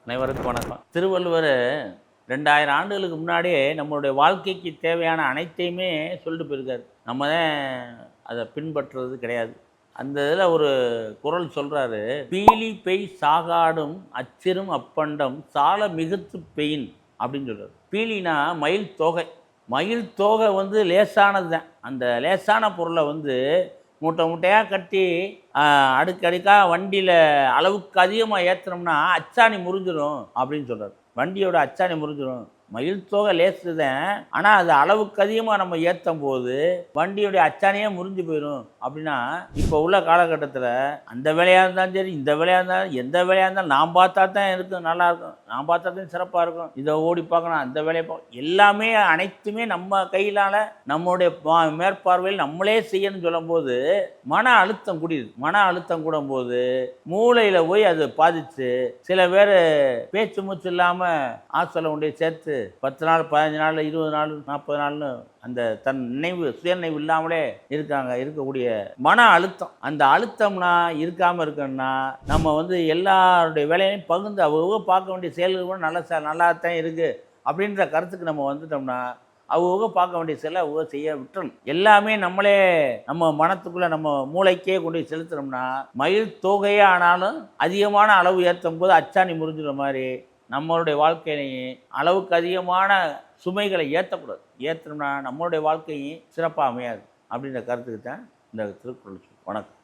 அனைவருக்கும் வணக்கம். திருவள்ளுவர் 2000 ஆண்டுகளுக்கு முன்னாடியே நம்மளுடைய வாழ்க்கைக்கு தேவையான அனைத்தையுமே சொல்லிட்டு போயிருக்காரு. நம்ம தான் அதை பின்பற்றுறது கிடையாது. அந்த இதில் ஒரு குறள் சொல்கிறாரு, பீலி பெய் சாகாடும் அச்சிரும் அப்பண்டம் சால மிகுத்து பெயின் அப்படின்னு சொல்கிறார். பீலினா மயில் தோகை. மயில் தோகை லேசானது தான். அந்த லேசான பொருளை மூட்டை மூட்டையாக கட்டி அடுக்கடுக்காக வண்டியில் அளவுக்கு அதிகமாக ஏற்றினோம்னா அச்சாணி முறிஞ்சிடும் அப்படின்னு சொல்கிறார். வண்டியோட அச்சாணி முறிஞ்சிடும். மயில் தோகை லேசு தான், ஆனால் அது அளவுக்கு அதிகமாக நம்ம ஏற்றும் போது வண்டியோடைய அச்சாணியே முறிஞ்சு போயிடும். அப்படின்னா இப்போ உள்ள காலகட்டத்தில் அந்த வேலையாக இருந்தாலும் சரி, இந்த வேலையாக இருந்தாலும், எந்த வேலையாக இருந்தாலும் நான் பார்த்தா தான் இருக்கும், நல்லாயிருக்கும், நான் பார்த்தா தான் சிறப்பாக இருக்கும், இதை ஓடி பார்க்கணும், அந்த வேலையை பார்க்கணும், எல்லாமே அனைத்துமே நம்ம கையிலால் நம்மளுடைய மேற்பார்வையில் நம்மளே செய்யணும்னு சொல்லும்போது மன அழுத்தம் கூடியது. மன அழுத்தம் கூடும் போது மூளையில் போய் அது பாதிச்சு சில பேர் பேச்சு மூச்சு இல்லாமல் ஆசலை உடைய சேர்த்து 10 நாள் 15 நாள் 20 நாள் 40 நாள்னு அந்த தன் சுயநினைவு இல்லாமலே இருக்கக்கூடிய மன அழுத்தம். அந்த அழுத்தம்னா இருக்காமல் இருக்கணும்னா நம்ம எல்லாருடைய வேலையையும் பகிர்ந்து அவங்க பார்க்க வேண்டிய செயல்கள் கூட நல்லா தான் இருக்குது அப்படின்ற கருத்துக்கு நம்ம வந்துட்டோம்னா அவங்க பார்க்க வேண்டிய செயலை அவங்க செய்ய விட்டுறணும். எல்லாமே நம்மளே நம்ம மனத்துக்குள்ளே நம்ம மூளைக்கே கொண்டு போய் செலுத்துனோம்னா மயில் தோகையே ஆனாலும் அதிகமான அளவு ஏற்றும் போது அச்சாணி முறிஞ்சுற மாதிரி நம்மளுடைய வாழ்க்கையிலையும் அளவுக்கு அதிகமான சுமைகளை ஏற்றக்கூடாது. ஏற்றணும்னா நம்மளுடைய வாழ்க்கையும் சிறப்பாக அமையாது அப்படின்ற கருத்துக்கு தான் இந்த திருக்குறள். வணக்கம்.